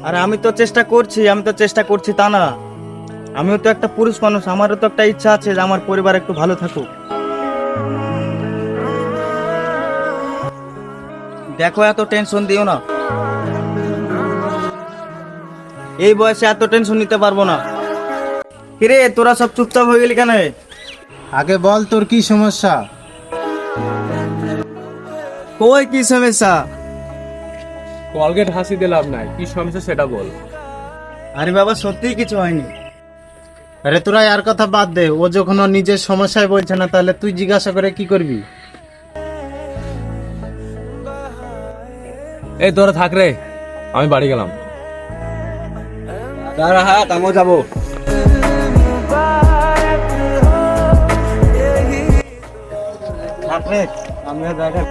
আর আমি তো চেষ্টা করছি তা না। আমিও তো একটা পুরুষ মানুষ, আমারও তো একটা ইচ্ছা আছে যে আমার পরিবার একটু ভালো থাকুক। দেখো, এত টেনশন দিও না। এই বয়সে এত টেনশন নিতে পারবো না। কিরে, তোরা সব চুপচাপ হয়ে গেলি কেন? আগে বল তোর কি সমস্যা? কই কি সমস্যা? কলগেট হাসি দিয়ে লাভ নাই, কি সমস্যা সেটা বল। আরে বাবা, সত্যিই কিছু হয়নি। আরে তোরা আর কথা বাদ দে, ও যখন ওর নিজের সমস্যায় বলছে না তাহলে তুই জিজ্ঞাসা করে কি করবি? এই তোরা থাক রে, আমি বাড়ি গেলাম। দাঁড়া, হাত, আমিও যাবো। থাক রে, আমিও যাবো।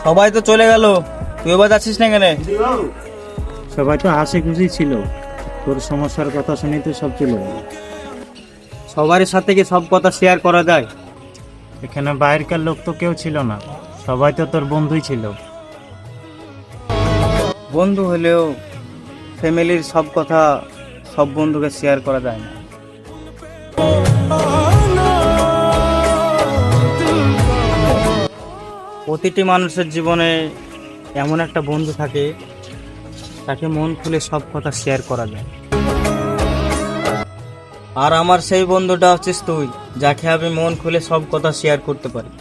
সবাই তো চলে গেল, তুই এবার যাচ্ছিস না কেন? সবাই তো হাসি খুশি ছিল, তোর সমস্যার কথা শুনে তো সব চলে গেল। সবার সাথে কি সব কথা শেয়ার করা যায়? এখানে বাইরেকার লোক তো কেউ ছিল না, সবাই তো তোর বন্ধুই ছিল। বন্ধু হলেও ফ্যামিলির সব কথা সব বন্ধুকে শেয়ার করা যায় না। প্রতিটি মানুষের জীবনে এমন একটা বন্ধু থাকে, তাকে মন খুলে সব কথা শেয়ার করা যায়। আর আমার সেই বন্ধুটা হচ্ছিস তুই, যাকে আমি মন খুলে সব কথা শেয়ার করতে পারি।